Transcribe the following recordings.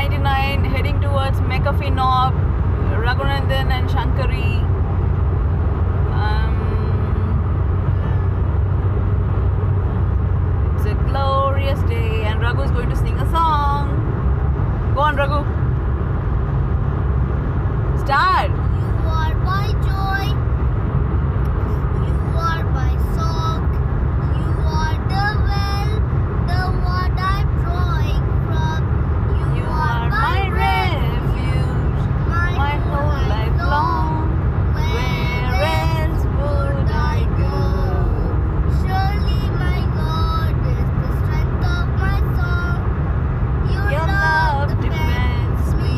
99 heading towards McAfee Knob, Raghunandan and Shankari. It's a glorious day and Raghu is going to sing a song. Go on, Raghu. Start. You are my joy. You are my song. You are the well, the one I'm drawing from. You are my refuge, my whole life long. Where else would I go? Surely my God is the strength of my song. Your love defends me.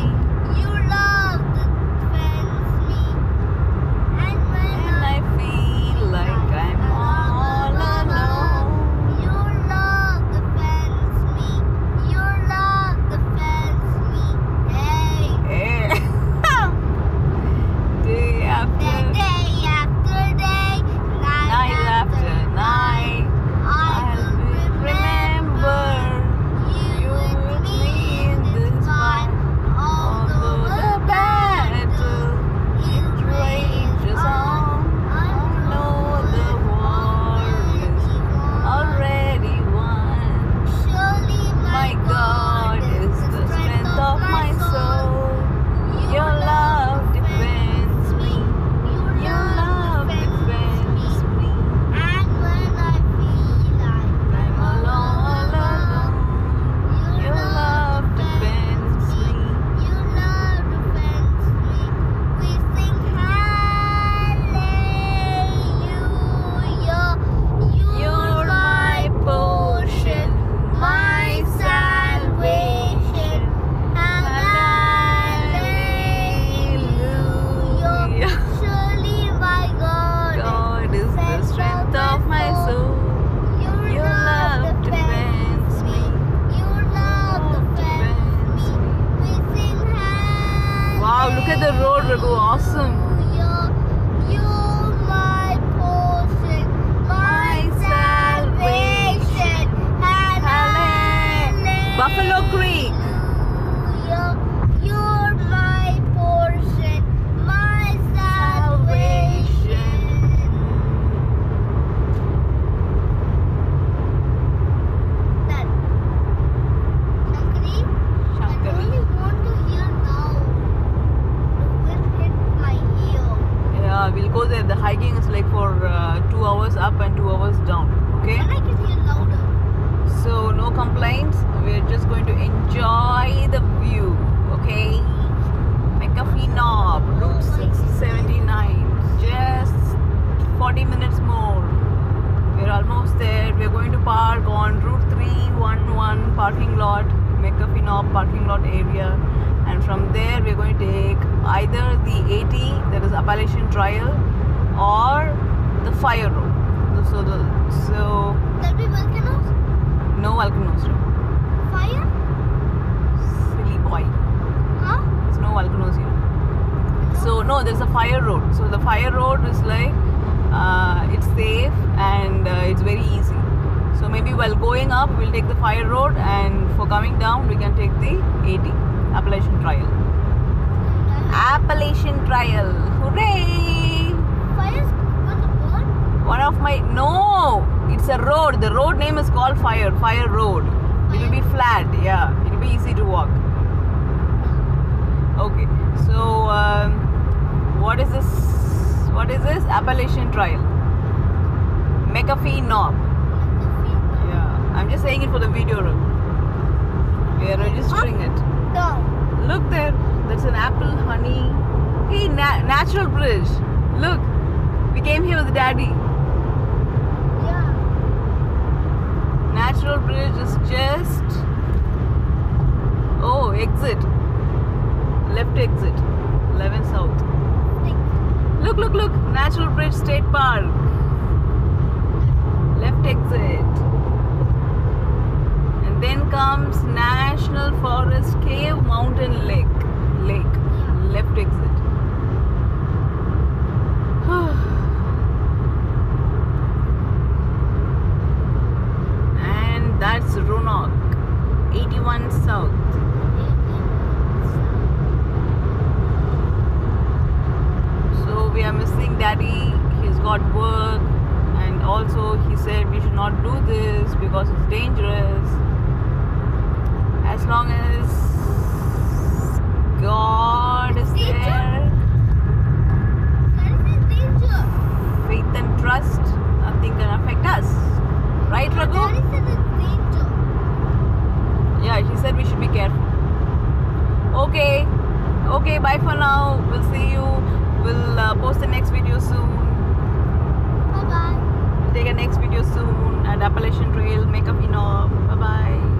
Your love defends me. And when I feel like I'm all alone. your love defends me. Your love defends me. Hey. Hey. Day after Day after day, night after night, I will remember you with me in this fight. Although the battle is rages on, I know the war is already won. surely My God is the strength of my soul. Your love defends me. Your love defends me. And when I feel like I'm all alone. Your love defends me. your love defends me, we sing hallelujah. You're my portion, my salvation. Hallelujah. Surely my God God is the strength of my soul. Your love defends me. Your love defends me. We sing hallelujah. Wow, look at the road, Raghu. Awesome. You're my portion, my salvation. Hallelujah. Buffalo Creek. You're my portion, my salvation. Done. Shankari, I only want to hear now. The wind hit my ear. Yeah, we'll go there. The hiking is like for 2 hours up and 2 hours down. Okay? And I can hear louder. So no complaints. We're just going to enjoy the view. Okay? McAfee Knob, Route 679. Just 40 minutes more. We're almost there. We're going to park on Route 311 parking lot, McAfee Knob parking lot area. And from there we're going to take either the 80, that is Appalachian Trail, or the Fire Road. So There'll be volcanoes? no volcanoes. Fire? Silly boy. Huh? There's no volcanoes here. So no, there's a fire road. So the fire road is like it's safe and it's very easy. So maybe while going up, we'll take the fire road, and for coming down, we can take the 80 Appalachian Trail. Appalachian Trail, hooray! Fire's going to burn? One of my it's a road. The road name is called Fire Road. It will be flat. Yeah, it will be easy to walk. Okay, so what is this? What is this? Appalachian Trail, McAfee Knob. Yeah, I'm just saying it for the video. We are registering it. Down. Look there. That's an apple honey. Hey, natural bridge. Look, we came here with Daddy. Yeah. Natural bridge is just exit. Left exit. 11 South. Look. Natural Bridge State Park. Left exit. And then comes National Forest Cave Mountain Lake. Left exit. And that's Roanoke. 81 South. daddy, he's got work, and also he said we should not do this because it's dangerous. As long as God is there, faith and trust, nothing can affect us. Right, Raghu? Yeah, she said we should be careful. Okay. Okay, bye for now. We'll see you. We'll post the next video soon. Bye-bye. We'll take a next video soon at Appalachian Trail, McAfee Knob. Bye-bye.